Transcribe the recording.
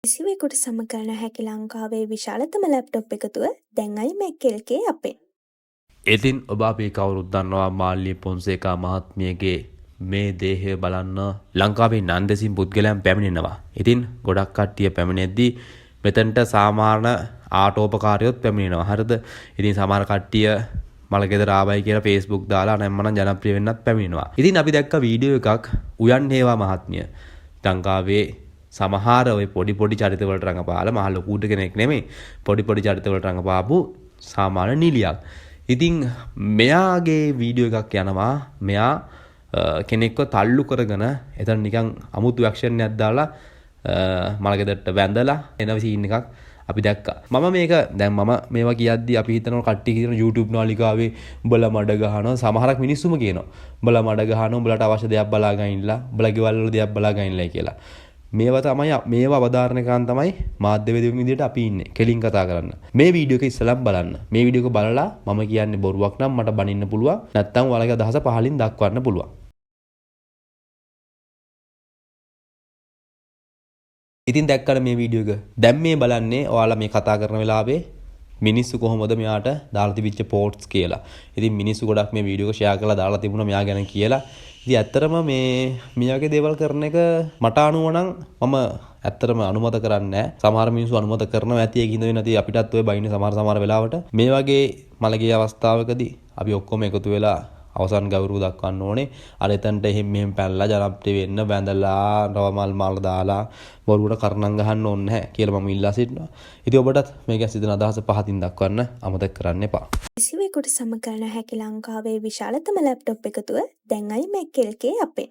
කිසිවෙකුට සමකරන හැකි ලංකාවේ විශාලතම ලැප්ටොප් එකතුව දැන් iMac එකේ අපෙන්. ඉතින් ඔබ අපි කවුරුත් දන්නවා මාල්ලි පොන්සේකා මහත්මියගේ මේ දේහය බලන්න ලංකාවේ නන්දසින් පුද්ගලයන් පැමිණෙනවා. ඉතින් ගොඩක් කට්ටිය පැමිණෙද්දී මෙතනට සාමාන්‍ය ආටෝපකාරයොත් පැමිණෙනවා. හරිද? ඉතින් සමහර කට්ටිය මලගෙදර ආවයි කියලා Facebook දාලා නැම්මනම් ජනප්‍රිය වෙන්නත් පැමිණෙනවා. ඉතින් අපි දැක්ක වීඩියෝ එකක් උයන් හේවා මහත්මිය ලංකාවේ සමහර ඔය පොඩි චරිතවලට රඟපාලා මහ ලොකුට කෙනෙක් නෙමෙයි පොඩි චරිතවලට රඟපාපු සාමාන්‍ය නිලියක්. ඉතින් මෙයාගේ වීඩියෝ එකක් යනවා මෙයා කෙනෙක්ව තල්ලු කරගෙන එතන නිකන් අමුතු ඇක්ෂන් එකක් දාලා මලගෙදරට වැඳලා එන සීන් එකක් අපි දැක්කා. මම මේක දැන් මම මේවා කියද්දි අපි හිතනවා කට්ටිය කියන YouTube නාලිකාවේ උඹලා මඩ ගහනවා සමහරක් මිනිස්සුම කියනවා. උඹලා මඩ ගහනවා උඹලට අවශ්‍ය දෙයක් බලා ගන්නilla උඹලා ගෙවල් වල දෙයක් බලා ගන්නilla කියලා. මේවා තමයි මේවා අවධාරණයකන් තමයි මාධ්‍යවේදියෙක් විදිහට අපි ඉන්නේ. කෙලින් කතා කරන්න. මේ වීඩියෝ එක ඉස්සලම් බලන්න. මේ වීඩියෝ එක බලලා මම කියන්නේ බොරුවක් නම් මට බනින්න පුළුවන්. නැත්නම් ඔයාලගේ අදහස පහලින් දක්වන්න පුළුවන්. ඉතින් දැක්කම මේ වීඩියෝ එක. දැන් මේ බලන්නේ ඔයාලා මේ කතා කරන වෙලාවේ මිනිස්සු කොහොමද මෙයාට දාලා තිබිච්ච පෝස්ට්ස් කියලා. ඉතින් මිනිස්සු ගොඩක් මේ වීඩියෝ එක ෂෙයා කරලා දාලා තිබුණා මෙයා ගැන කියලා. ඉතින් ඇත්තටම මේ වගේ දේවල් කරන එක මට අනුව නම් මම ඇත්තටම අනුමත කරන්නේ නැහැ. සමහර මිනිස්සු අනුමත කරනවා ඇති ඒකින්ද වෙන්නේ නැති අපිටත් ඔය බයින්නේ සමහර වෙලාවට. මේ වගේ මලගේ අවස්ථාවකදී අපි ඔක්කොම එකතු වෙලා අවසන් ගෞරව දක්වන්න ඕනේ. අර එතනට එහෙම මෙහෙම පැනලා ජනප්‍රිය වෙන්න බැඳලා රවමල් දාලා බොරුවට කරණම් ගහන්න ඕනේ නැහැ කියලා මම ඉල්ලා සිටිනවා. ඉතින් ඔබටත් මේ ගැන සිතන අදහස පහතින් දක්වන්න අමතක කරන්න එපා. කිසිවෙකුට සමකරන හැකි ලංකාවේ විශාලතම ලැප්ටොප් එකතුව දැන් iMac එකේ අපෙන්.